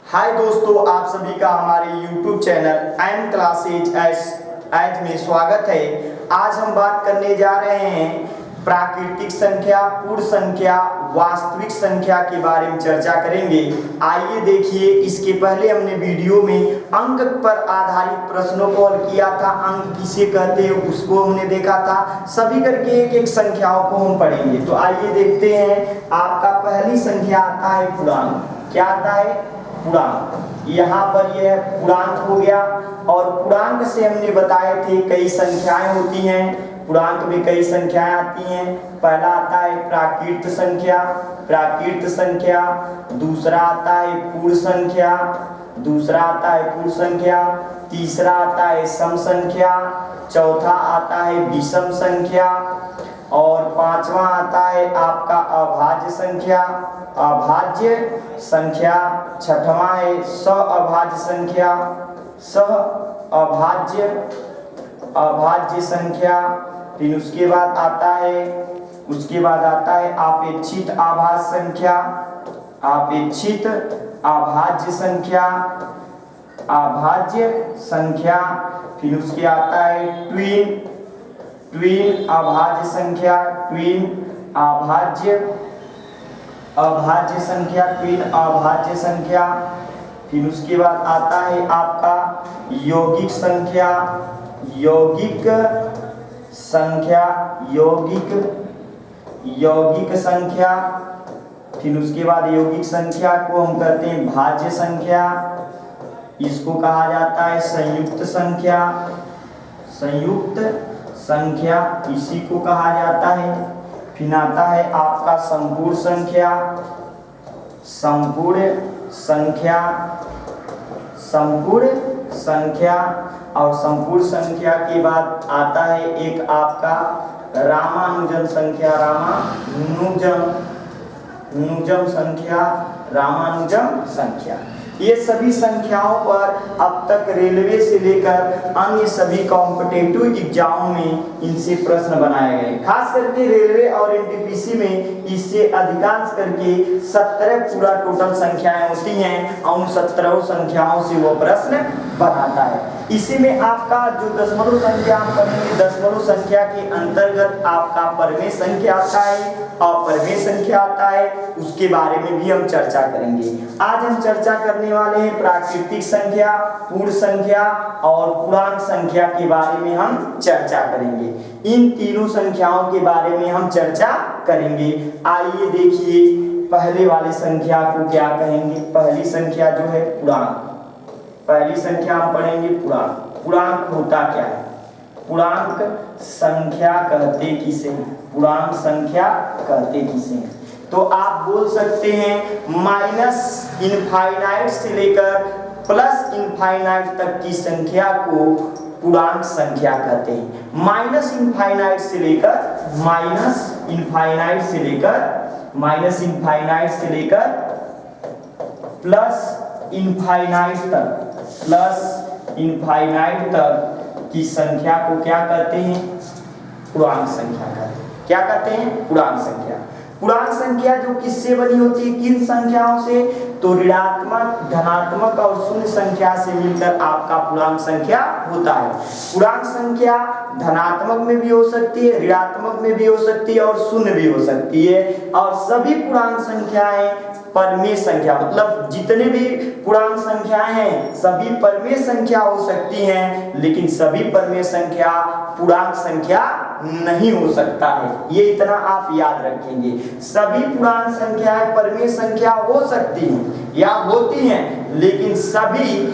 हाय दोस्तों, आप सभी का हमारे YouTube channel M classes H में स्वागत है। आज हम बात करने जा रहे हैं प्राकृतिक संख्या, पूर्ण संख्या, वास्तविक संख्या के बारे में चर्चा करेंगे। आइए देखिए, इसके पहले हमने वीडियो में अंक पर आधारित प्रश्नों को हल किया था। अंक किसे कहते हैं उसको हमने देखा था। सभी करके एक एक संख्याओं को हम पढ़ेंगे। तो आइए देखते हैं। आपका पहली संख्या आता है पूर्णांक। क्या आता है? पूर्णांक। यहाँ पर यह पूर्णांक हो गया। और पूर्णांक से हमने बताए थे कई संख्याएं होती हैं। पूर्णांक में कई संख्याएं आती हैं। पहला आता है प्राकृत संख्या, प्राकृत संख्या। दूसरा आता है पूर्ण संख्या, दूसरा आता है पूर्ण संख्या। तीसरा आता है सम संख्या। चौथा आता है विषम संख्या। और पांचवा आता है आपका अभाज्य संख्या, अभाज्य संख्या। छठवां है सअभाज्य संख्या, सअभाज्य अभाज्य संख्या। फिर उसके बाद आता है आपेक्षित आभाज्य संख्या, आपेक्षित अभाज्य संख्या, अभाज्य संख्या। फिर उसके आता है ट्विन अभाज्य संख्या, ट्विन अभाज्य संख्या, ट्विन अभाज्य संख्या। फिर उसके बाद आता है आपका यौगिक संख्या, यौगिक संख्या, यौगिक संख्या। फिर उसके बाद यौगिक संख्या को हम कहते हैं भाज्य संख्या। इसको कहा जाता है संयुक्त संख्या, संयुक्त संख्या इसी को कहा जाता है। फिर आता है आपका संपूर्ण संख्या, संपूर्ण संख्या, संपूर्ण संख्या। और संपूर्ण संख्या के बाद आता है एक आपका रामानुजन संख्या, रामानुजन संख्या, रामानुजन संख्या। ये सभी संख्याओं पर अब तक रेलवे से लेकर अन्य सभी कॉम्पिटिटिव एग्जाम में इनसे प्रश्न बनाए गए। खास करके रेलवे और एनटीपीसी में इससे अधिकांश करके 17 पूरा टोटल संख्याएं होती हैं और उन 17 संख्याओं से वो प्रश्न बनाता है। इसी में आपका जो दशमलव संख्या हम पढ़ेंगे, दशमलव संख्या के अंतर्गत आपका परमेय संख्या आता है और परमेय संख्या आता है। उसके बारे में भी हम चर्चा करेंगे। आज हम चर्चा करने वाले हैं प्राकृतिक संख्या, पूर्ण संख्या और पूर्णांक संख्या के बारे में हम चर्चा करेंगे। इन तीनों संख्याओं के बारे में हम चर्चा करेंगे। आइए देखिए, पहले वाली संख्या को क्या कहेंगे। पहली संख्या जो है पूर्णांक। पहली संख्या हम पढ़ेंगे पूर्णांक। पूर्णांक होता क्या है? पूर्णांक संख्या कहते किसे हैं? पूर्णांक संख्या कहते किसे हैं? तो आप बोल सकते हैं माइनस इनफाइनाइट से लेकर प्लस इनफाइनाइट तक की संख्या को पूर्णांक संख्या कहते हैं। माइनस इनफाइनाइट से लेकर प्लस इनफाइनाइट तक की संख्या को क्या कहते हैं? पूर्णांक संख्या कहते हैं। क्या कहते हैं? पूर्णांक संख्या। पूर्णांक संख्या जो किससे बनी होती है? किन संख्याओं से? तो ऋणात्मक, धनात्मक और शून्य संख्या से मिलकर आपका पूर्णांक संख्या होता है। पूर्णांक संख्या धनात्मक में भी हो सकती है, ऋणात्मक में भी हो सकती है और शून्य भी हो सकती है। और सभी पूर्णांक संख्याएं परमेय संख्या, मतलब जितने भी पूर्णांक संख्याएं हैं सभी परमेय संख्या हो सकती हैं, लेकिन सभी परमेय संख्या पूर्णांक संख्या नहीं हो सकता है। ये इतना आप याद रखेंगे। सभी पूर्णांक संख्याएं परमेय संख्या हो सकती हैं या होती हैं, लेकिन सभी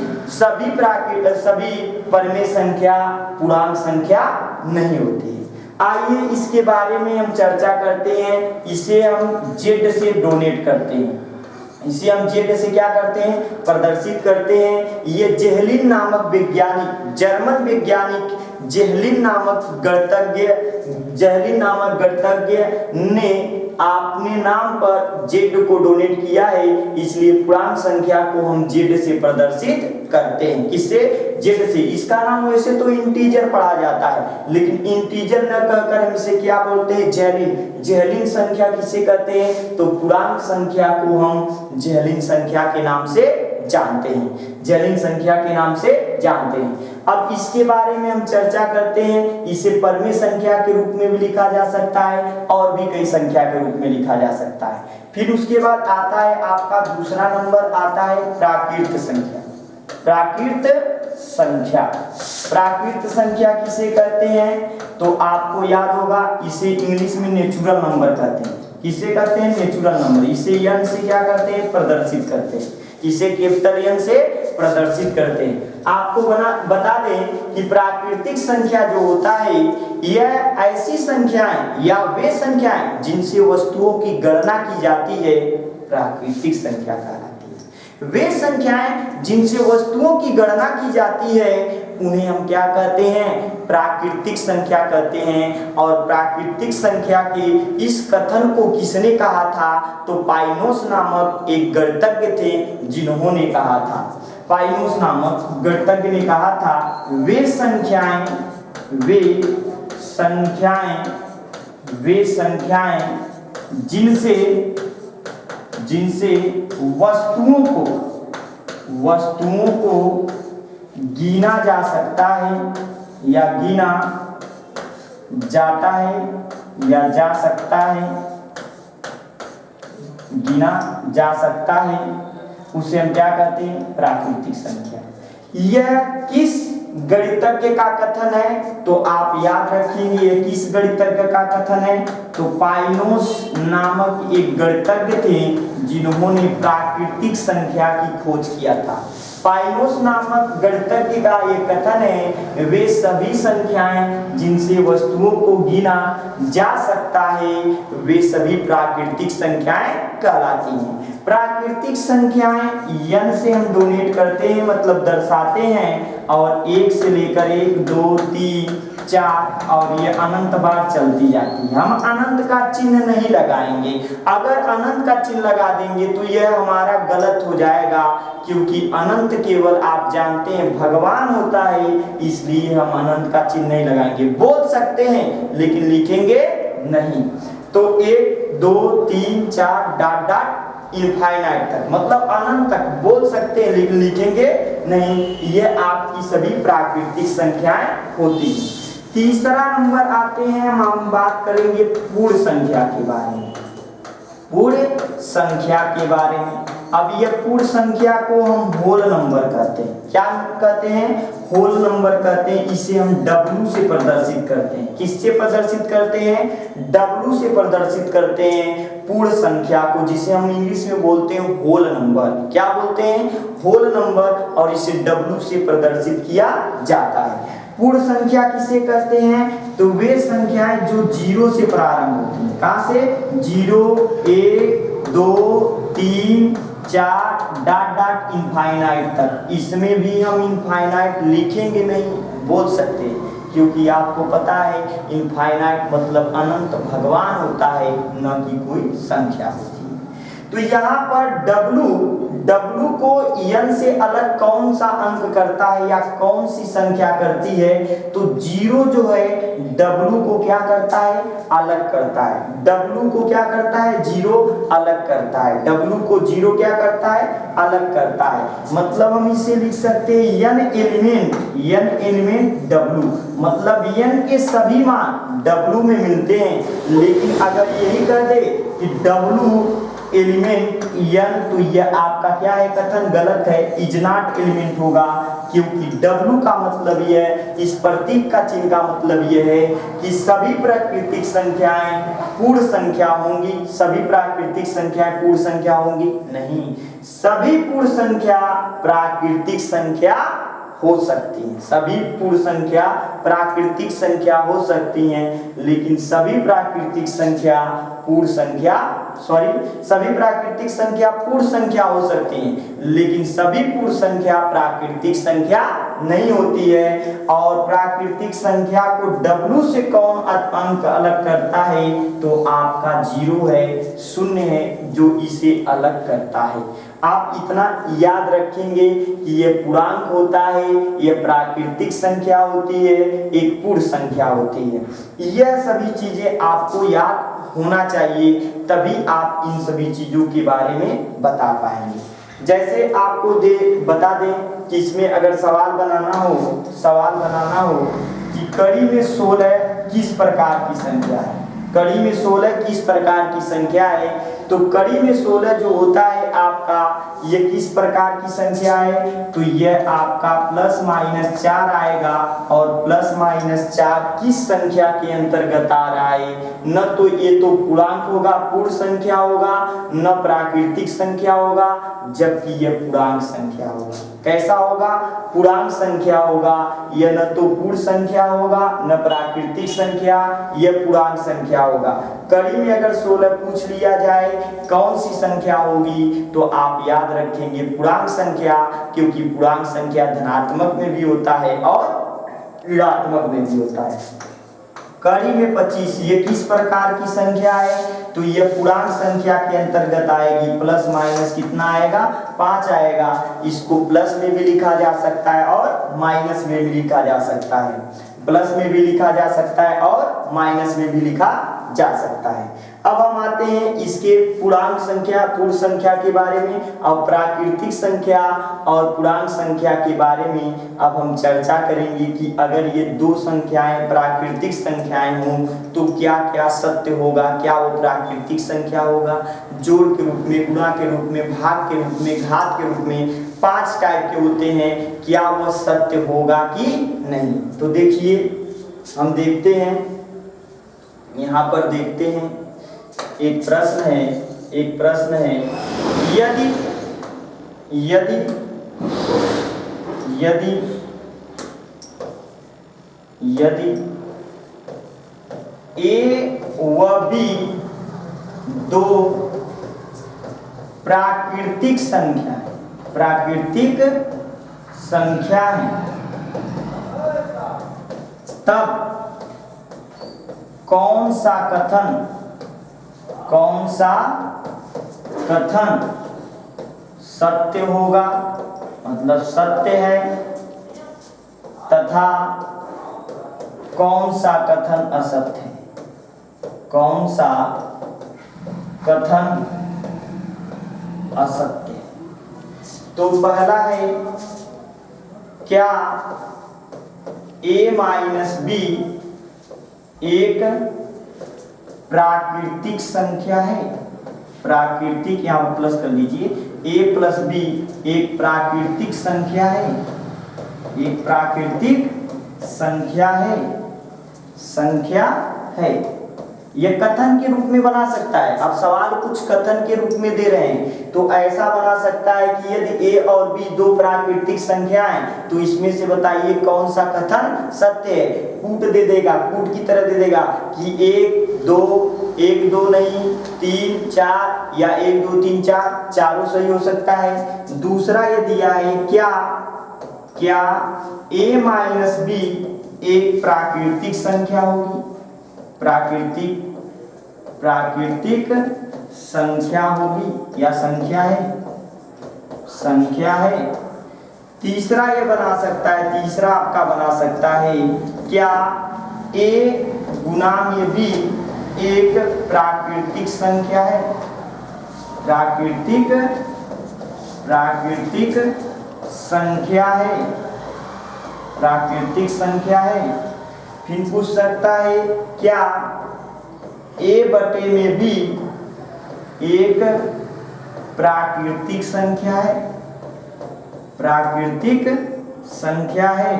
परमेय संख्या पूर्णांक संख्या नहीं होती है। आइए इसके बारे में हम चर्चा करते हैं। इसे हम जेड से डोनेट करते हैं। इसे हम जेड से क्या करते हैं? प्रदर्शित करते हैं। ये जेहलिन नामक वैज्ञानिक, जर्मन वैज्ञानिक जेहलिन नामक गणितज्ञ ने अपने नाम पर जेड को डोनेट किया है। इसलिए पूर्णांक संख्या को हम जेड से प्रदर्शित करते हैं। किससे? जेड से। इसका नाम वैसे तो इंटीजर पढ़ा जाता है, लेकिन इंटीजर न कहकर हम इसे क्या बोलते हैं? जेहलिन। जेहलिन संख्या किसे कहते हैं? तो पूर्णांक संख्या को हम जेहलिन संख्या के नाम से जानते हैं, जलिन संख्या के नाम से जानते हैं। अब इसके बारे में हम चर्चा करते हैं। इसे परमेय संख्या के रूप में भी लिखा जा सकता है और भी कई संख्या के रूप में लिखा जा सकता है। फिर उसके बाद आता है आपका दूसरा नंबर, आता है प्राकृत संख्या। प्राकृत संख्या, प्राकृत संख्या किसे कहते हैं? तो आपको याद होगा, इसे इंग्लिश में नेचुरल नंबर कहते हैं। किसे कहते हैं? Natural number. इसे n से क्या करते हैं? प्रदर्शित करते हैं। इसे कैपिटल N से प्रदर्शित करते हैं। आपको बता दें कि प्राकृतिक संख्या जो होता है, यह ऐसी संख्याएं या वे संख्याएं जिनसे वस्तुओं की गणना की जाती है, प्राकृतिक संख्या कहलाती है। वे संख्याएं जिनसे वस्तुओं की गणना की जाती है, उन्हें हम क्या कहते हैं? प्राकृतिक संख्या कहते हैं। और प्राकृतिक संख्या के इस कथन को किसने कहा था? तो पाइनोस नामक एक गणितज्ञ थे, जिन्होंने कहा था। पाइनोस नामक गणितज्ञ ने कहा था, वे संख्याएं जिनसे वस्तुओं को गिना जा सकता है या गिना जाता है या जा सकता है, गिना जा सकता है, उसे हम क्या कहते हैं? प्राकृतिक संख्या। यह किस गणितज्ञ का कथन है? तो आप याद रखेंगे, यह किस गणितज्ञ का कथन है? तो पाइनोस नामक एक गणितज्ञ थे, जिन्होंने प्राकृतिक संख्या की खोज किया था। पाइनोस नामक गणितज्ञ का ये कथन है, वे सभी संख्याएं जिनसे वस्तुओं को गिना जा सकता है, वे सभी प्राकृतिक संख्याएं कहलाती हैं। प्राकृतिक संख्याएं n से हम डोनेट करते हैं, मतलब दर्शाते हैं, और 1 से लेकर 1, 2, 3, 4 और ये अनंत बार चलती जाती है। हम अनंत का चिन्ह नहीं लगाएंगे। अगर अनंत का चिन्ह लगा देंगे तो यह हमारा गलत हो जाएगा, क्योंकि अनंत केवल आप जानते हैं भगवान होता है, इसलिए हम अनंत का चिन्ह नहीं लगाएंगे। बोल सकते हैं लेकिन लिखेंगे नहीं। तो 1, 2, 3, 4 डॉट डॉट इनफाइनाइट तक, मतलब अनंत तक बोल सकते हैं लेकिन लिखेंगे नहीं। ये आपकी सभी प्राकृतिक संख्याएं होती हैं। तीसरा नंबर आते हैं, हम बात करेंगे पूर्ण संख्या के बारे में। पूर्ण संख्या के बारे में, अब ये पूर्ण संख्या को हम होल नंबर कहते हैं। क्या कहते हैं? होल नंबर कहते हैं। इसे हम W से प्रदर्शित करते हैं। किससे प्रदर्शित करते हैं? W से प्रदर्शित करते हैं पूर्ण संख्या को, जिसे हम इंग्लिश में बोलते हैं होल नंबर। क्या बोलते हैं? Whole number. और इसे W से प्रदर्शित किया जाता है। पूर्ण संख्या किसे कहते हैं? तो वे संख्याएं जो 0 से प्रारंभ होती हैं। कहां से? 0, 1, 2, 3, 4 डॉट डॉट इनफाइनाइट तक। इसमें भी हम इनफाइनाइट लिखेंगे नहीं, बोल सकते, क्योंकि आपको पता है इनफाइनाइट मतलब अनंत भगवान होता है, न कि कोई संख्या होती है। तो यहाँ पर W को n से अलग कौन सा अंक करता है या कौन सी संख्या करती है? तो 0 जो है W को क्या करता है? अलग करता है। W को क्या करता है? 0 अलग करता है। W को 0 क्या करता है? अलग करता है। मतलब हम इसे लिख सकते हैं n एलिमेंट W, मतलब n के सभी मान W में मिलते हैं। लेकिन अगर यही कर दे कि W एलिमेंट n, तो यह आपका क्या है? कथन गलत है, इज नॉट एलिमेंट होगा, क्योंकि W का मतलब यह है, इस प्रतीक का चिन्ह का मतलब यह है कि सभी प्राकृतिक संख्याएं पूर्ण संख्या होंगी। सभी प्राकृतिक संख्याएं पूर्ण संख्या होंगी? नहीं, सभी पूर्ण संख्या प्राकृतिक संख्या हो सकती हैं। सभी पूर्ण संख्या प्राकृतिक संख्या हो सकती हैं, लेकिन सभी प्राकृतिक संख्या पूर्ण संख्या सभी प्राकृतिक संख्या पूर्ण संख्या हो सकती हैं, लेकिन सभी पूर्ण संख्या प्राकृतिक संख्या नहीं होती है। और प्राकृतिक संख्या को W से कौन अंक अलग करता है? तो आपका 0 है, 0 है, जो इसे अलग करता है। आप इतना याद रखेंगे कि ये पूर्णांक होता है, ये प्राकृतिक संख्या होती है, एक पूर्ण संख्या होती है। यह सभी चीजें आपको याद होना चाहिए, तभी आप इन सभी चीजों के बारे में बता पाएंगे। जैसे आपको बता दें कि इसमें अगर सवाल बनाना हो कि कड़ी में 16 किस प्रकार की संख्या है, कड़ी में 16 किस प्रकार की संख्या है, तो कड़ी में 16 जो होता है आपका, ये किस प्रकार की संख्या है, तो ये आपका ±4 आएगा। और ±4 किस संख्या के अंतर्गत आ रहा है, न तो ये तो पूर्णांक होगा, पूर्ण संख्या होगा, न प्राकृतिक संख्या होगा, जबकि यह पूर्णांक संख्या होगा। कैसा होगा? पूर्णांक संख्या होगा। यह न तो पूर्ण संख्या होगा, न प्राकृतिक संख्या, यह पूर्णांक संख्या होगा। कड़ी में अगर 16 पूछ लिया जाए कौन सी संख्या होगी, तो आप याद रखेंगे पूर्णांक संख्या, क्योंकि पूर्णांक संख्या धनात्मक में भी होता है और ऋणात्मक में भी होता है। कड़ी में 25 ये किस प्रकार की संख्या है, तो ये पूर्णांक संख्या के अंतर्गत आएगी। प्लस माइनस कितना आएगा? 5 आएगा। इसको प्लस में भी लिखा जा सकता है और माइनस में भी लिखा जा सकता है, प्लस में भी लिखा जा सकता है और माइनस में भी लिखा जा सकता है। अब हम आते हैं इसके पूर्णांक संख्या, पूर्ण संख्या के बारे में। अब प्राकृतिक संख्या और पूर्णांक संख्या के बारे में अब हम चर्चा करेंगे कि अगर ये दो संख्याएं प्राकृतिक संख्याएं हों तो क्या क्या सत्य होगा, क्या वो प्राकृतिक संख्या होगा, जोड़ के रूप में, गुणा के रूप में, भाग के रूप में, घात के रूप में 5 टाइप के होते हैं, क्या वो सत्य होगा कि नहीं। तो देखिए हम देखते हैं, यहाँ पर देखते हैं एक प्रश्न है, यदि यदि यदि यदि ए व बी दो प्राकृतिक संख्या है, तब कौन सा कथन सत्य होगा, मतलब सत्य है, तथा कौन सा कथन असत्य है, कौन सा कथन असत्य है। तो पहला है, क्या a माइनस बी एक प्राकृतिक संख्या है, प्राकृतिक, यहाँ पर प्लस कर लीजिए, a प्लस बी एक प्राकृतिक संख्या है, एक प्राकृतिक संख्या है। यह कथन के रूप में बना सकता है। अब सवाल कुछ कथन के रूप में दे रहे हैं, तो ऐसा बना सकता है कि यदि a और b दो प्राकृतिक संख्याएं, तो इसमें से बताइए कौन सा कथन सत्य है। कूट दे देगा, कूट की तरह दे देगा कि 1 2 नहीं 3 4, या 1 2 3 4, चारों सही हो सकता है। दूसरा ये दिया है, क्या a माइनस बी एक प्राकृतिक संख्या होगी, प्राकृतिक संख्या होगी या संख्या है। तीसरा ये बना सकता है, तीसरा आपका बना सकता है, क्या a गुणाम ये b एक प्राकृतिक संख्या है, प्राकृतिक संख्या है। फिर पूछ सकता है, क्या a बटे में b एक प्राकृतिक संख्या है।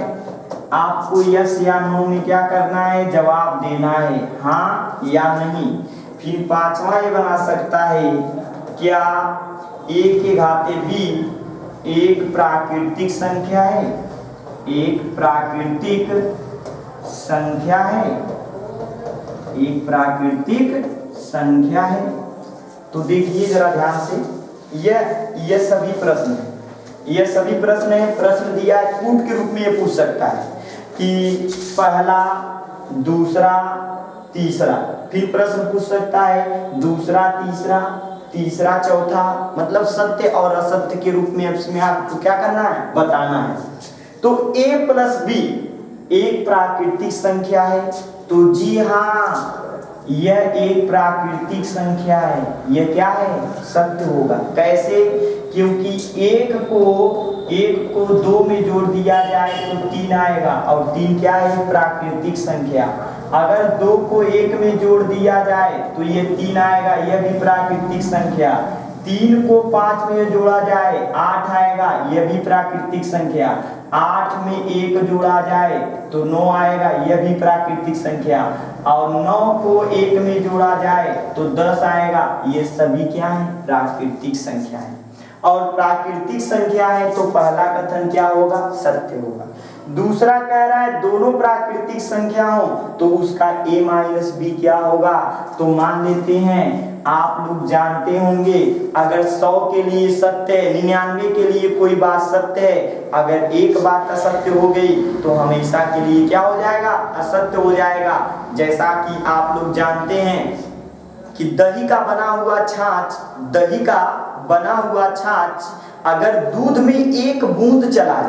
आपको यस या नो में क्या करना है, जवाब देना है, हाँ या नहीं। फिर पांचवा ये बना सकता है, क्या a के घाते b एक प्राकृतिक संख्या है, एक प्राकृतिक संख्या है। तो देखिए जरा ध्यान से, यह सभी प्रश्न है, प्रश्न दिया है, कूट के रूप में ये पूछ सकता है कि पहला, दूसरा, तीसरा। फिर प्रश्न पूछ सकता है दूसरा, तीसरा, चौथा, मतलब सत्य और असत्य के रूप में इसमें आपको क्या करना है, बताना है। तो a प्लस बी एक प्राकृतिक संख्या है, तो जी हाँ यह एक प्राकृतिक संख्या है, यह क्या है, सत्य होगा। कैसे क्योंकि एक को 2 में जोड़ दिया जाए तो 3 आएगा, और 3 क्या है? प्राकृतिक संख्या। अगर 2 को 1 में जोड़ दिया जाए तो ये 3 आएगा, यह भी प्राकृतिक संख्या। 3 को 5 में जोड़ा जाए 8 आएगा, यह भी प्राकृतिक संख्या। 8 में 1 जोड़ा जाए तो 9 आएगा, यह भी प्राकृतिक संख्या। और 9 को 1 में जोड़ा जाए तो 10 आएगा, ये सभी क्या है? प्राकृतिक संख्या है। और प्राकृतिक संख्या है तो पहला कथन क्या होगा? सत्य होगा। दूसरा कह रहा है दोनों प्राकृतिक संख्या हो तो उसका a माइनस बी क्या होगा? तो मान लेते हैं, आप लोग जानते होंगे, अगर 100 के लिए सत्य है, 99 के लिए कोई बात सत्य है, अगर एक बात असत्य हो गई तो हमेशा के लिए क्या हो जाएगा? असत्य हो जाएगा। जैसा कि आप लोग जानते हैं कि दही का बना हुआ छाछ अगर दूध में एक बूंद चला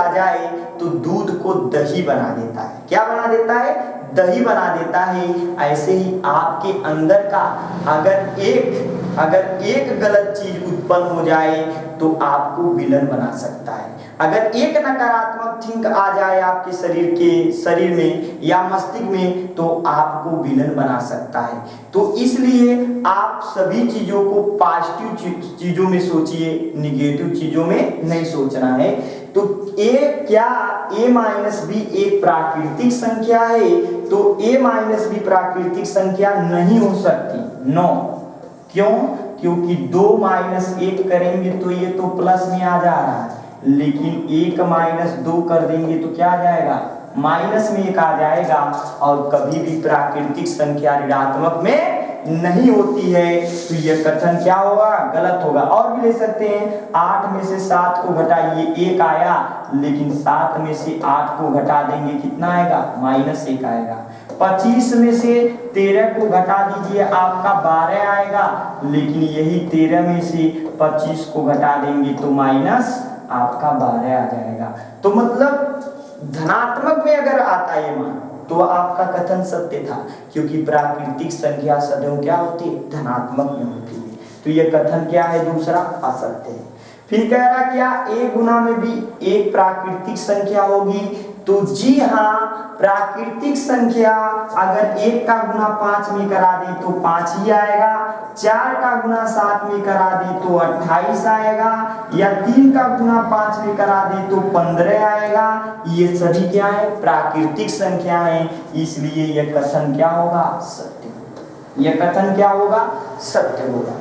जाए तो दूध को दही बना देता है। क्या बना देता है? दही बना देता है। ऐसे ही आपके अंदर का अगर एक गलत चीज उत्पन्न हो जाए तो आपको विलन बना सकता है। अगर एक नकारात्मक थिंक आ जाए आपके शरीर में या मस्तिष्क में तो आपको विलन बना सकता है। तो इसलिए आप सभी चीजों को पॉजिटिव चीजों में सोचिए, निगेटिव चीजों में नहीं सोचना है। तो a माइनस बी एक प्राकृतिक संख्या है? तो a माइनस बी प्राकृतिक संख्या नहीं हो सकती। नो। क्यों? क्योंकि 2 माइनस 1 करेंगे तो ये तो प्लस में आ जा रहा है, लेकिन 1 माइनस 2 कर देंगे तो क्या आ जाएगा? माइनस में 1 आ जाएगा। और कभी भी प्राकृतिक संख्या ऋणात्मक में नहीं होती है। तो यह कथन क्या होगा? गलत होगा। और भी ले सकते हैं, 8 में से 7 को घटाइए, 1 आया, लेकिन 7 में से 8 को घटा देंगे कितना आएगा? माइनस 1 आएगा। 25 में से 13 को घटा दीजिए, आपका 12 आएगा, लेकिन यही 13 में से 25 को घटा देंगे तो माइनस आपका 12 आ जाएगा। तो मतलब धनात्मक में अगर आता है मान तो आपका कथन सत्य था, क्योंकि प्राकृतिक संख्या सदैव क्या होती है? धनात्मक में होती है। तो यह कथन क्या है? दूसरा असत्य है। फिर कह रहा क्या a गुना में भी एक प्राकृतिक संख्या होगी? तो जी हाँ, प्राकृतिक संख्या अगर 1 का गुना 5 में करा दे तो 5 ही आएगा, 4 का गुना 7 में करा दे तो 28 आएगा, या 3 का गुना 5 में करा दे तो 15 आएगा। ये सभी क्या है? प्राकृतिक संख्या है। इसलिए यह कथन क्या होगा? सत्य। यह कथन क्या होगा? सत्य होगा।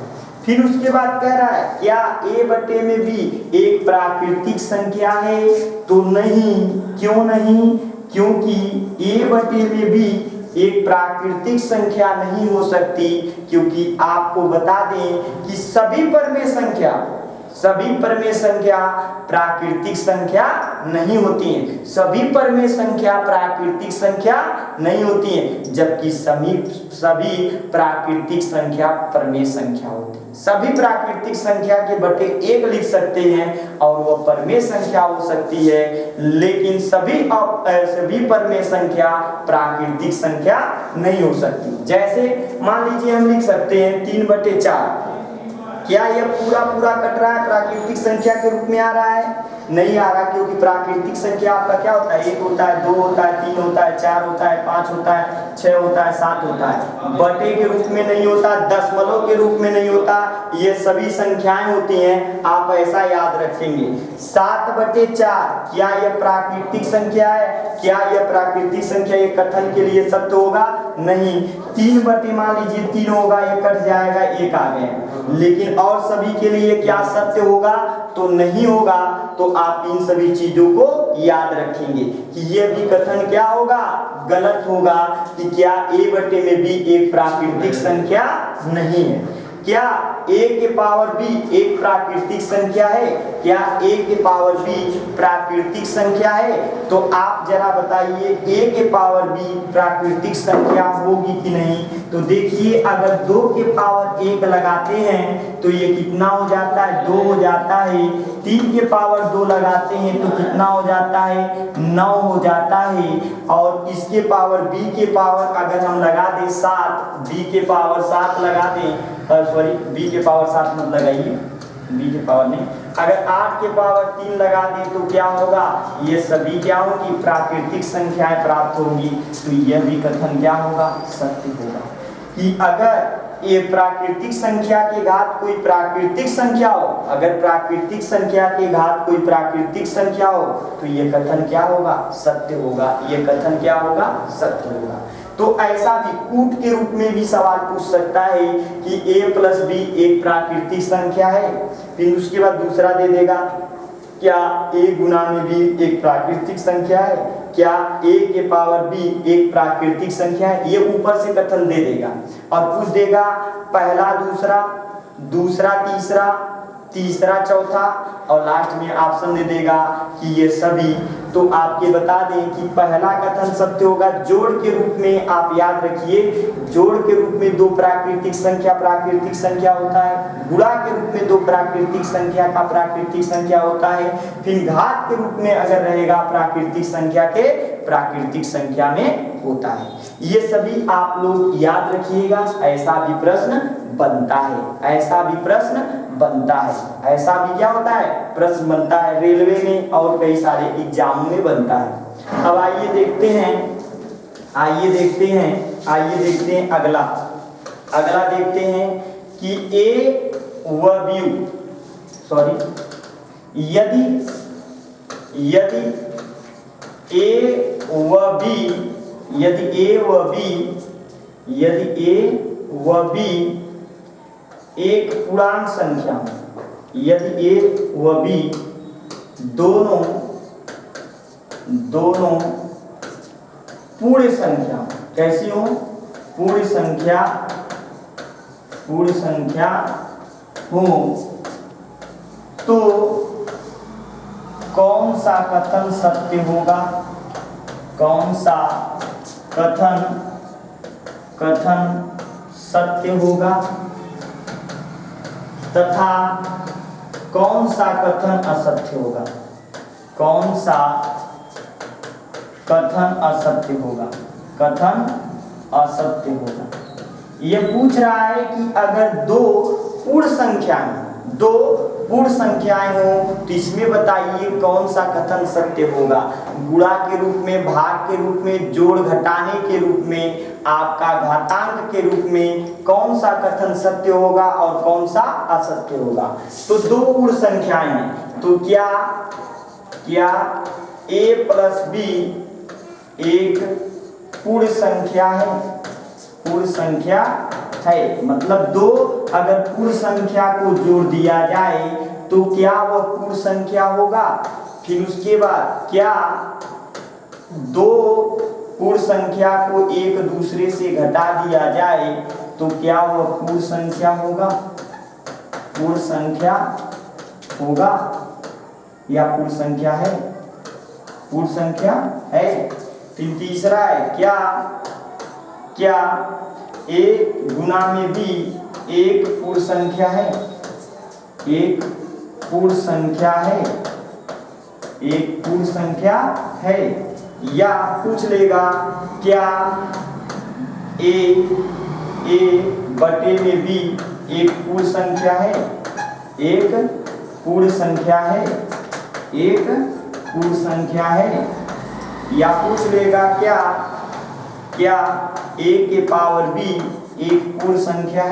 फिर उसके बाद कह रहा है क्या a बटे में भी एक प्राकृतिक संख्या है? तो नहीं। क्यों नहीं? क्योंकि a बटे में भी एक प्राकृतिक संख्या नहीं हो सकती, क्योंकि आपको बता दें कि सभी परमेय संख्या प्राकृतिक संख्या नहीं होती हैं। सभी परमेय संख्या प्राकृतिक संख्या नहीं होती हैं, जबकि सभी प्राकृतिक संख्या परमेय संख्या होती है। सभी प्राकृतिक संख्या के बटे 1 लिख सकते हैं और वह परमेय संख्या हो सकती है, लेकिन सभी परमेय संख्या प्राकृतिक संख्या नहीं हो सकती। जैसे मान लीजिए हम लिख सकते हैं 3/4। क्या यह पूरा कट रहा है? प्राकृतिक संख्या के रूप में आ रहा है? नहीं आ रहा, क्योंकि प्राकृतिक संख्या आपका क्या होता है? 1 होता है, 2 होता है, 3 होता है, 4 होता है, 5 होता है, 6 होता है, 7 होता है। बटे के रूप में नहीं होता, दशमलव के रूप में नहीं होता। ये सभी संख्याएं होती हैं, आप ऐसा याद रखेंगे। 7/4 क्या यह प्राकृतिक संख्या है? क्या यह प्राकृतिक संख्या ये कथन के लिए सत्य होगा? नहीं। 3 बटे मान लीजिए 3 होगा, ये कट जाएगा, 1 आ गए, लेकिन और सभी के लिए क्या सत्य होगा? तो नहीं होगा। तो आप इन सभी चीजों को याद रखेंगे कि ये भी कथन क्या होगा? गलत होगा कि क्या a बटे में भी एक प्राकृतिक संख्या नहीं है। क्या a के पावर b एक प्राकृतिक संख्या है? क्या a के पावर b प्राकृतिक संख्या है? तो आप जरा बताइए a के पावर b प्राकृतिक संख्या होगी कि नहीं? तो देखिए, अगर 2 के पावर 1 लगाते हैं तो ये कितना हो जाता है? 2 हो जाता है। 3 के पावर 2 लगाते हैं तो कितना हो जाता है? 9 हो जाता है। और इसके पावर b के पावर अगर हम लगा दें 7, b के पावर 7 लगा दें, b b के पावर 7 मत लगाइए, b के पावर नहीं। अगर 8 के पावर 3 लगा दें तो क्या होगा, ये सभी क्या होंगी, प्राकृतिक संख्याएं प्राप्त होंगी। तो यह भी कथन क्या होगा, सत्य होगा कि अगर ये प्राकृतिक संख्या के घात कोई प्राकृतिक संख्या हो, अगर प्राकृतिक संख्या के घात कोई प्राकृतिक संख्या हो तो ये कथन क्या होगा, सत्य होगा। ये कथन क्या होगा, सत्य होगा। तो ऐसा भी कूट के रूप में भी सवाल पूछ सकता है कि a प्लस बी एक प्राकृतिक संख्या है, फिर उसके बाद दूसरा दे देगा क्या a गुना में b एक प्राकृतिक संख्या है, क्या a के पावर b एक प्राकृतिक संख्या है, ये ऊपर से कथन दे देगा और पूछ देगा पहला दूसरा, दूसरा तीसरा, तीसरा चौथा और लास्ट में ऑप्शन दे देगा कि ये सभी। तो आपके बता दें कि पहला कथन सत्य होगा। जोड़ के रूप में आप याद रखिए, जोड़ के रूप में दो प्राकृतिक संख्या होता है, गुणा के रूप में दो प्राकृतिक संख्या का प्राकृतिक संख्या होता है, फिर घात के रूप में अगर रहेगा प्राकृतिक संख्या के प्राकृतिक संख्या में होता है। ये सभी आप लोग याद रखिएगा, ऐसा भी प्रश्न बनता है, ऐसा भी प्रश्न बनता है, ऐसा भी क्या होता है, प्रश्न बनता है रेलवे में और कई सारे एग्जाम में बनता है। अब आइए देखते हैं अगला देखते हैं कि यदि A व B एक पूर्णांक संख्या, यदि A व B दोनों पूर्ण संख्या, कैसी हो, पूर्ण संख्या हो तो कौन सा कथन सत्य होगा, कौन सा कथन सत्य होगा तथा कौन सा कथन असत्य होगा, कौन सा कथन असत्य होगा, कथन असत्य होगा। ये पूछ रहा है कि अगर दो पूर्ण संख्याएं हो तो इसमें बताइए कौन सा कथन सत्य होगा। गुणा के रूप में, भाग के रूप में, जोड़ घटाने के रूप में, आपका घातांक के रूप में कौन सा कथन सत्य होगा और कौन सा असत्य होगा। तो दो पूर्ण संख्याएं हैं, तो क्या a प्लस b एक पूर्ण संख्या है, मतलब दो अगर पूर्ण संख्या को जोड़ दिया जाए तो क्या वह पूर्ण संख्या होगा। फिर उसके बाद क्या दो पूर्ण संख्या को एक दूसरे से घटा दिया जाए तो क्या वह पूर्ण संख्या होगा, या पूर्ण संख्या है, पूर्ण संख्या है। फिर तीसरा है क्या a गुना में b एक पूर्ण संख्या है, एक पूर्ण संख्या है, या पूछ लेगा क्या a बटे में b एक पूर्ण संख्या है, एक पूर्ण संख्या है, या पूछ लेगा क्या a के पावर b एक पूर्ण संख्या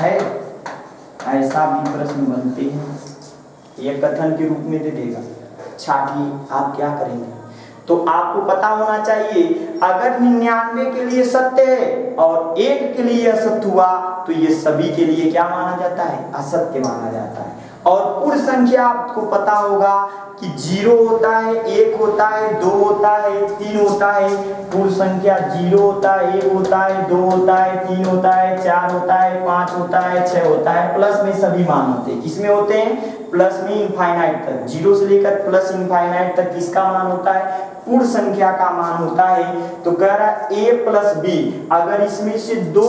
है, ऐसा भी प्रश्न बनते हैं। यह कथन के रूप में दे देगा। छाटिए आप क्या करेंगे, तो आपको पता होना चाहिए अगर 99 के लिए सत्य है और 1 के लिए असत्य हुआ तो ये सभी के लिए क्या माना जाता है, असत्य माना जाता है। और पूर्ण संख्या आपको पता होगा कि 0 होता है, 1 होता है, 2 होता है, 3 होता है। पूर्ण संख्या 0 होता है, 1 होता है, 2 होता है, 3 होता है, 4 होता है, 5 होता है, 6 होता है, प्लस में सभी मान होते हैं। किसमें होते हैं, प्लस में इनफाइनाइट तक, 0 से लेकर प्लस इनफाइनाइट तक किसका मान होता है, पूर्ण संख्या का मान होता है। तो कह रहा है a प्लस b, अगर इसमें से दो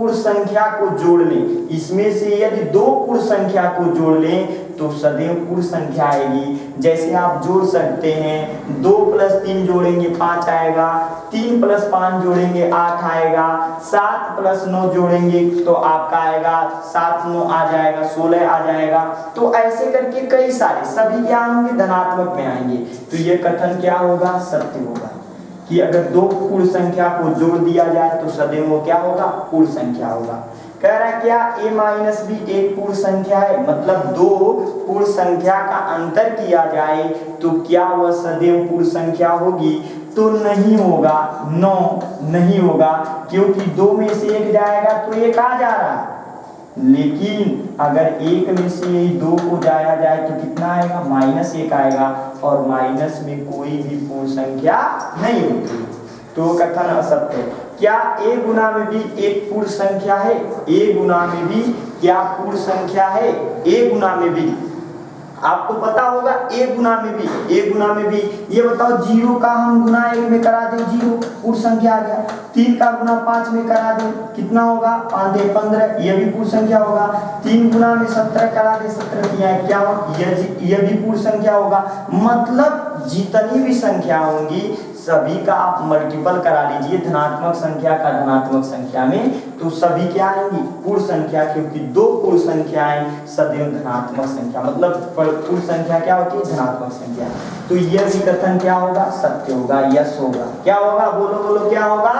पूर्ण संख्या को जोड़ लें, इसमें से यदि दो पूर्ण संख्या को जोड़ लें तो सदैव पूर्ण संख्या आएगी। जैसे आप जोड़ सकते हैं 2 + 3 जोड़ेंगे 5 आएगा, 3 + 5 जोड़ेंगे 8 आएगा, 7 + 9 जोड़ेंगे तो आपका आएगा 7 9 आ जाएगा 16 आ जाएगा। तो ऐसे करके कई सारे सभी क्या होंगे, धनात्मक में आएंगे। तो ये कथन क्या होगा, सत्य होगा कि अगर दो पूर्ण संख्या को जोड़ दिया जाए तो सदैव वो क्या होगा, पूर्ण संख्या होगा। कह रहा है क्या a - b एक पूर्ण संख्या है, मतलब दो पूर्ण संख्या का अंतर किया जाए तो क्या वह सदैव पूर्ण संख्या होगी, तो नहीं होगा, नो नहीं होगा, क्योंकि दो में से एक जाएगा तो एक आ जा रहा है, लेकिन अगर एक में से दो को जाया जाए तो कितना आएगा, -1 आएगा, और माइनस में कोई भी पूर्ण संख्या नहीं होती, तो कथन असत्य है। क्या a गुना में भी एक पूर्ण संख्या है, a गुना में भी क्या पूर्ण संख्या है, a गुना में भी आपको पता होगा, a गुना में भी ये बताओ 0 का हम गुना 1 में करा दें 0 पूर्ण संख्या आ गया, 3 का गुना 5 में करा दें कितना होगा, 5 × 15 ये भी पूर्ण संख्या होगा, 3 गुना में 17 करा दें 17 किया है क्या, ये भी पूर्ण संख्या होगा। मतलब जितनी भी संख्या होंगी सभी का आप मल्टीपल करा लीजिए धनात्मक संख्या का धनात्मक संख्या में, तो सभी क्या आएंगी, पूर्ण संख्या, क्योंकि दो पूर्ण संख्याएं सदैव धनात्मक संख्या, मतलब पूर्ण संख्या क्या होती है, धनात्मक संख्या। तो यह भी कथन क्या होगा, सत्य होगा, यस होगा, क्या होगा, बोलो बोलो क्या होगा,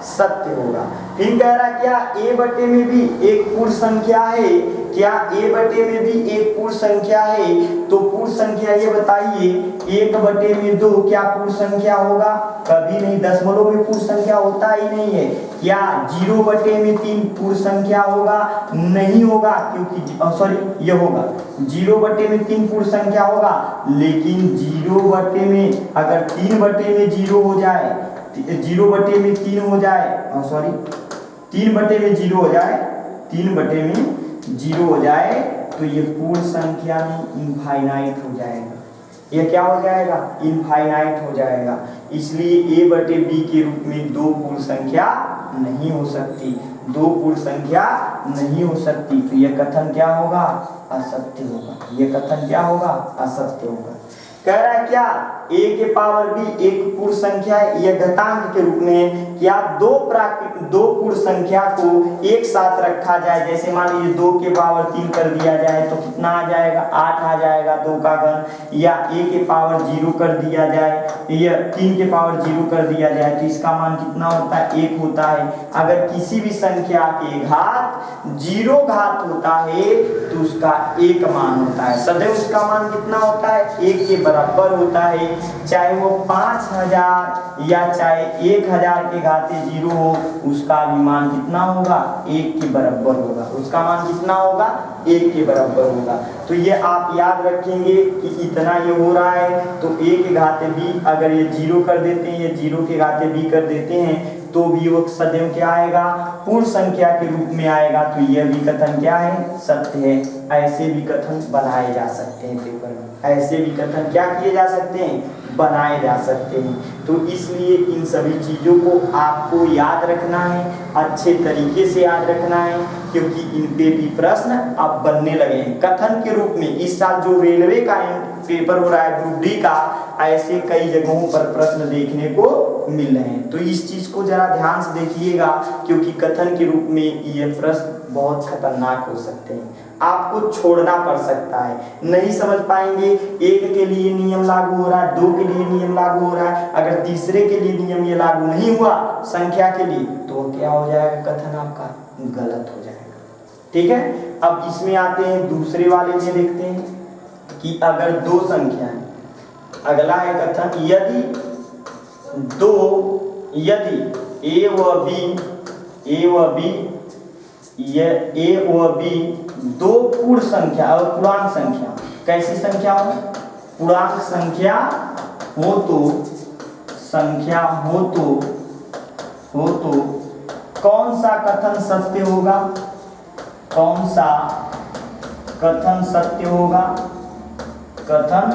सत्य होगा। फिर कह रहा क्या a/, में भी एक पूर्ण संख्या है, क्या a/, में भी एक पूर्ण संख्या है, तो पूर्ण संख्या ये बताइए 1/2 क्या पूर्ण संख्या होगा, कभी नहीं, दशमलव में पूर्ण संख्या होता ही नहीं है। क्या 0/3 पूर्ण संख्या होगा, नहीं होगा, क्योंकि सॉरी ये होगा 0/3 पूर्ण संख्या होगा, लेकिन 0 में अगर 3/0 हो जाए, 0/3 हो जाए, सॉरी 3/0 हो जाए, 3/0 हो जाए तो ये पूर्ण संख्या में इनफाइनाइट हो जाएगा, ये क्या हो जाएगा, इनफाइनाइट हो जाएगा। इसलिए a/b के रूप में दो पूर्ण संख्या नहीं हो सकती, दो पूर्ण संख्या नहीं हो सकती, तो यह कथन क्या होगा, असत्य होगा, यह कथन क्या होगा, असत्य होगा। कह रहा है क्या a के पावर b एक पूर्ण संख्या है, यह घातांक के रूप में है, क्या दो पूर्ण संख्या को एक साथ रखा जाए, जैसे मान लीजिए 2 के पावर 3 कर दिया जाए तो कितना आ जाएगा, 8 आ जाएगा 2 का घन, या a के पावर 0 कर दिया जाए, या 3 के पावर 0 कर दिया जाए तो इसका मान कितना होता है, 1 होता है। अगर किसी भी संख्या के घात 0 घात होता है तो उसका 1 मान होता है, सदैव उसका मान कितना होता है, 1 के बराबर होता है, चाहे वो 5000 या चाहे 1000 के घाते 0 हो, उसका भी मान कितना होगा, 1 के बराबर होगा, उसका मान कितना होगा, 1 के बराबर होगा। तो ये आप याद रखेंगे कि इतना ये हो रहा है तो a के घाते b अगर ये 0 कर देते हैं, ये 0 के घाते b कर देते हैं तो भी वो सदैव क्या आएगा, पूर्ण संख्या के रूप में आएगा। तो यह भी कथन क्या है, सत्य है। ऐसे भी कथन बनाए जा सकते हैं पेपर में, ऐसे भी कथन क्या किए जा सकते हैं, बनाए जा सकते हैं। तो इसलिए इन सभी चीज़ों को आपको याद रखना है, अच्छे तरीके से याद रखना है, क्योंकि इन पे भी प्रश्न अब बनने लगे हैं कथन के रूप में। इस साल जो रेलवे का पेपर हो रहा है ग्रुप डी का, ऐसे कई जगहों पर प्रश्न देखने को मिल रहे हैं। तो इस चीज़ को जरा ध्यान से देखिएगा, क्योंकि कथन के रूप में ये प्रश्न बहुत खतरनाक हो सकते हैं, आपको छोड़ना पड़ सकता है, नहीं समझ पाएंगे। 1 के लिए नियम लागू हो रहा है, 2 के लिए नियम लागू हो रहा है, अगर तीसरे के लिए नियम ये लागू नहीं हुआ संख्या के लिए तो क्या हो जाएगा, कथन आपका गलत हो जाएगा। ठीक है, अब इसमें आते हैं दूसरे वाले में, देखते हैं कि अगर दो संख्याएं, अगला है कथन यदि a व b दो पूर्ण संख्या और पूर्णांक संख्या, कैसी संख्या हो, पूर्णांक संख्या हो तो कौन सा कथन सत्य होगा, कौन सा कथन सत्य होगा, कथन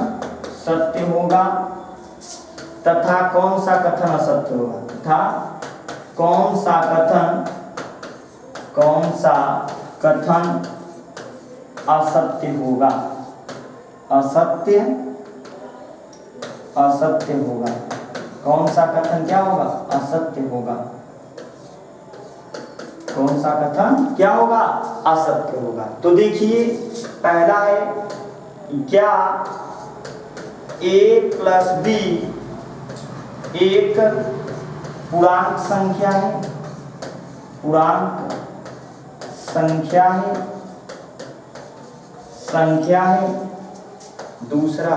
सत्य होगा तथा कौन सा कथन असत्य होगा, तथा कौन सा कथन कौन सा कथन असत्य होगा? असत्य होगा। कौन सा कथन क्या होगा? असत्य होगा। कौन सा कथन क्या होगा? असत्य होगा। तो देखिए पहला है, क्या a प्लस b एक पूर्णांक संख्या है? पूर्णांक संख्या है। दूसरा,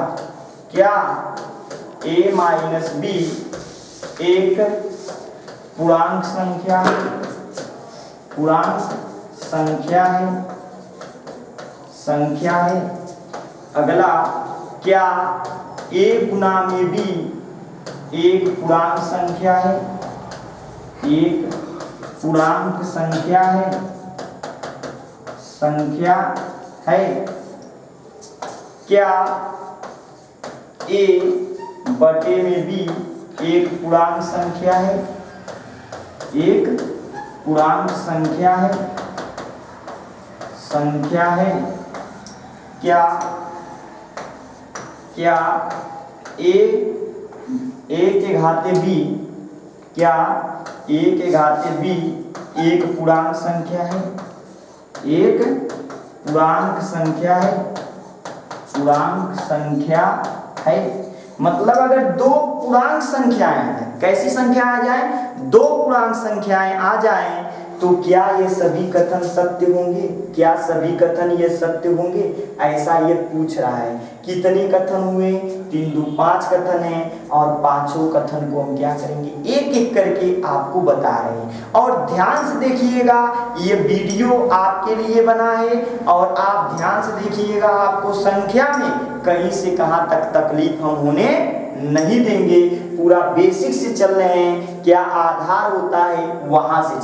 क्या a माइनस b एक पूर्णांक संख्या है? पूर्णांक संख्या है। अगला, क्या a गुना में b एक पूर्णांक संख्या है? एक पूर्णांक संख्या है। क्या a बटे में b एक पूर्णांक संख्या है? एक पूर्णांक संख्या है। क्या a के घाते b, क्या a के घाते b एक पूर्णांक संख्या है? एक पूर्णांक संख्या है। मतलब अगर दो पूर्णांक संख्याएं हैं, कैसी संख्या आ जाए? दो पूर्णांक संख्याएं आ जाएं, तो क्या ये सभी कथन सत्य होंगे? क्या सभी कथन ये सत्य होंगे? ऐसा ये पूछ रहा है। कितने कथन हुए? 3 2 5 कथन हैं, और पांचों कथन को हम क्या करेंगे? एक एक करके आपको बता रहे हैं। और ध्यान से देखिएगा, ये वीडियो आपके लिए बना है, और आप ध्यान से देखिएगा, आपको संख्या में कहीं से कहां तक तकलीफ हम होने नहीं देंगे। पूरा बेसिक से चल रहे हैं, क्या आधार होता है वहां से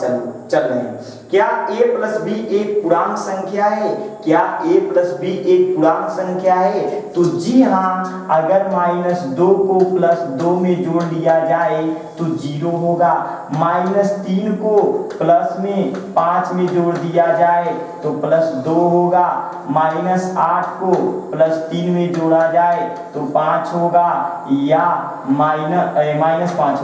चल रहे हैं। क्या a प्लस बी एक पूर्णांक संख्या है? क्या a प्लस बी एक पूर्णांक संख्या है? तो जी हाँ, अगर -2 को +2 में जोड़ लिया जाए तो 0 होगा। -3 को प्लस में 5 में जोड़ दिया जाए तो +2 होगा। -8 को +3 में जोड़ा जाए तो 5 होगा, या -5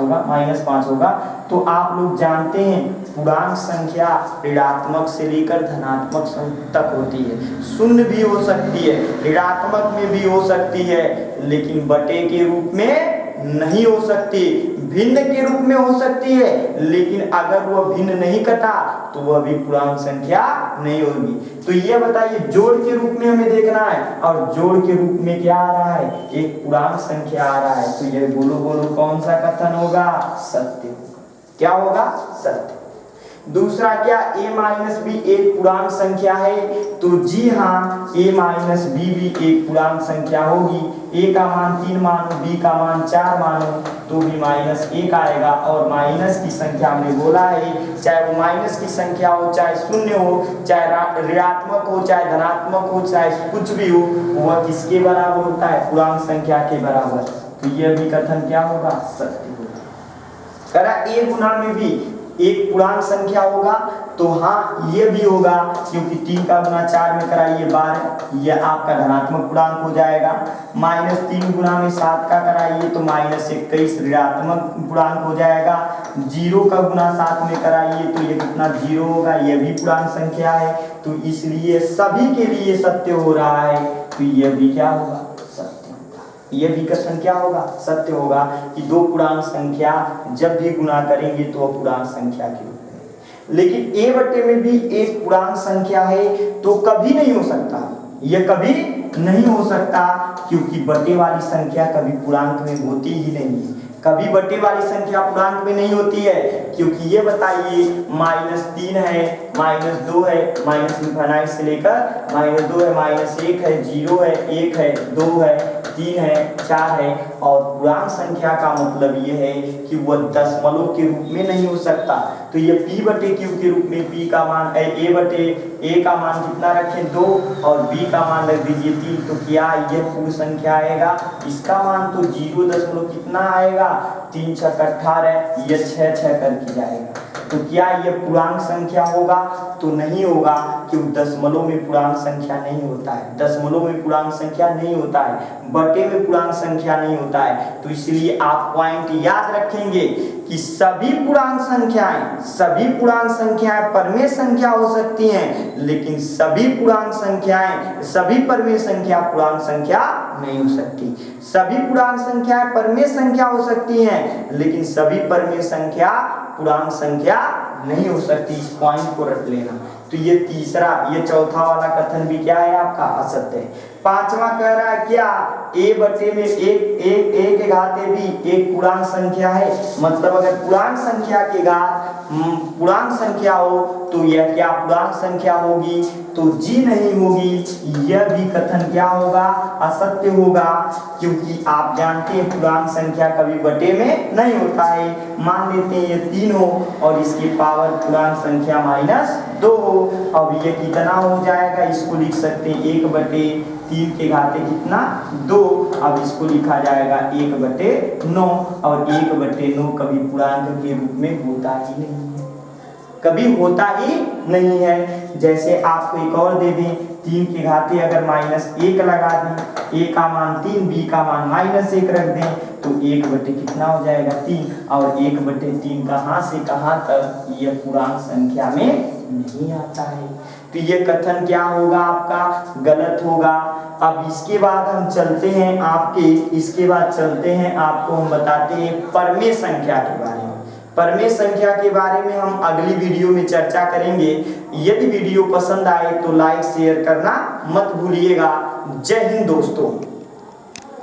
होगा। तो आप लोग जानते हैं पूर्णांक संख्या ऋणात्मक से लेकर धनात्मक तक होती है। शून्य भी हो सकती है, ऋणात्मक में भी हो सकती है, लेकिन बटे के रूप में नहीं हो सकती। भिन्न के रूप में हो सकती है, लेकिन अगर वह भिन्न नहीं कटा तो वह भी पूर्णांक संख्या नहीं होगी। तो ये बताइए, जोड़ के रूप में हमें देखना है, और जोड़ के रूप में क्या आ रहा है? एक पूर्णांक संख्या आ रहा है। तो ये बोलो कौन सा कथन होगा? सत्य। क्या होगा? सत्य। दूसरा, क्या a माइनस बी एक पूर्णांक संख्या है? तो जी हाँ, a माइनस बी भी एक पूर्णांक संख्या होगी। a का मान 3 मानो, b का मान 4 मानो, तो भी -1 आएगा। और माइनस की संख्या हमने बोला है, चाहे वो माइनस की संख्या हो, चाहे शून्य हो, चाहे ऋणात्मक हो, चाहे धनात्मक हो, चाहे कुछ भी हो, वह किसके बराबर होता है? पूर्णांक संख्या के बराबर। तो यह भी कथन क्या होगा? सत्य होगा। करा a गुना में भी एक पूर्णांक संख्या होगा, तो हाँ ये भी होगा, क्योंकि 3 का गुना 4 में कराइए 12, यह आपका धनात्मक पूर्णांक हो जाएगा। -3 गुना में 7 का कराइए तो -21 ऋणात्मक पूर्णांक हो जाएगा। 0 का गुना 7 में कराइए तो ये कितना? 0 होगा, यह भी पूर्णांक संख्या है। तो इसलिए सभी के लिए सत्य हो रहा है, तो यह भी क्या होगा? यह भी कथन क्या होगा? सत्य होगा, कि दो पूर्णांक संख्या जब भी गुणा करेंगे तो वह पूर्णांक संख्या के रूप में। लेकिन a बटे में भी एक पूर्णांक संख्या है, तो कभी नहीं हो सकता, यह कभी नहीं हो सकता, क्योंकि बटे वाली संख्या कभी पूर्णांक में होती ही नहीं है। कभी बटे वाली संख्या पूर्णांक में नहीं होती है, क्योंकि ये बताइए -3 है, -2 है, -∞ से लेकर -2 है, -1 है, 0 है, 1 है, 2 है, 3 है, 4 है। और पूर्णांक संख्या का मतलब ये है कि वह दशमलव के रूप में नहीं हो सकता। तो ये p बटे q के रूप में p का मान a बटे a का मान कितना रखें? 2, और b का मान रख दीजिए 3। तो क्या यह पूर्ण संख्या आएगा? इसका मान तो 0 दशमलव कितना आएगा? 3 × 6 = 18, यह 6 करके जाएगा। तो क्या ये पूर्णांक संख्या होगा? तो नहीं होगा, क्योंकि दशमलव में पूर्णांक संख्या नहीं होता है, दशमलव में पूर्णांक संख्या नहीं होता है, बटे में पूर्णांक संख्या नहीं होता है। तो इसलिए आप पॉइंट याद रखेंगे कि सभी पूर्णांक संख्याएं परमेय संख्या हो सकती हैं, लेकिन सभी परमेय संख्या पूर्णांक संख्या नहीं हो सकती। सभी पूर्णांक संख्याएं परमेय संख्या हो सकती हैं, लेकिन सभी परमेय संख्या पूर्णांक संख्या नहीं हो सकती। इस पॉइंट को रट लेना। तो ये चौथा वाला कथन भी क्या है आपका? असत्य है। पांचवा कह रहा है क्या? a बटे में a के घात भी एक पूर्णांक संख्या है। मतलब अगर पूर्णांक संख्या के घात पूर्णांक संख्या हो तो यह क्या पूर्णांक संख्या होगी? तो जी नहीं होगी। यह भी कथन क्या होगा? असत्य होगा, क्योंकि आप जानते हैं पूर्णांक संख्या कभी बटे में नहीं होता है। मान लेते हैं ये 3 हो और इसकी पावर पूर्णांक संख्या -2 हो। अब ये कितना हो जाएगा? इसको लिख सकते हैं 1/3 के घाते कितना? 2। अब इसको लिखा जाएगा 1/9। और 1/9 कभी पूर्णांक के रूप में होता ही नहीं है, कभी होता ही नहीं है। जैसे आपको एक और दे दें, 3 के घाते अगर -1 लगा दें, a का मान 3, b का मान -1 रख दें, तो 1/3 कितना हो जाएगा? 3। और 1/3 कहाँ से कहाँ तक? यह पूर्णांक संख्या में नहीं आता है। तो ये कथन क्या होगा आपका? गलत होगा। अब इसके बाद हम चलते हैं आपको हम बताते हैं परमेय संख्या के बारे में। परमेय संख्या के बारे में हम अगली वीडियो में चर्चा करेंगे। यदि वीडियो पसंद आए तो लाइक शेयर करना मत भूलिएगा। जय हिंद दोस्तों।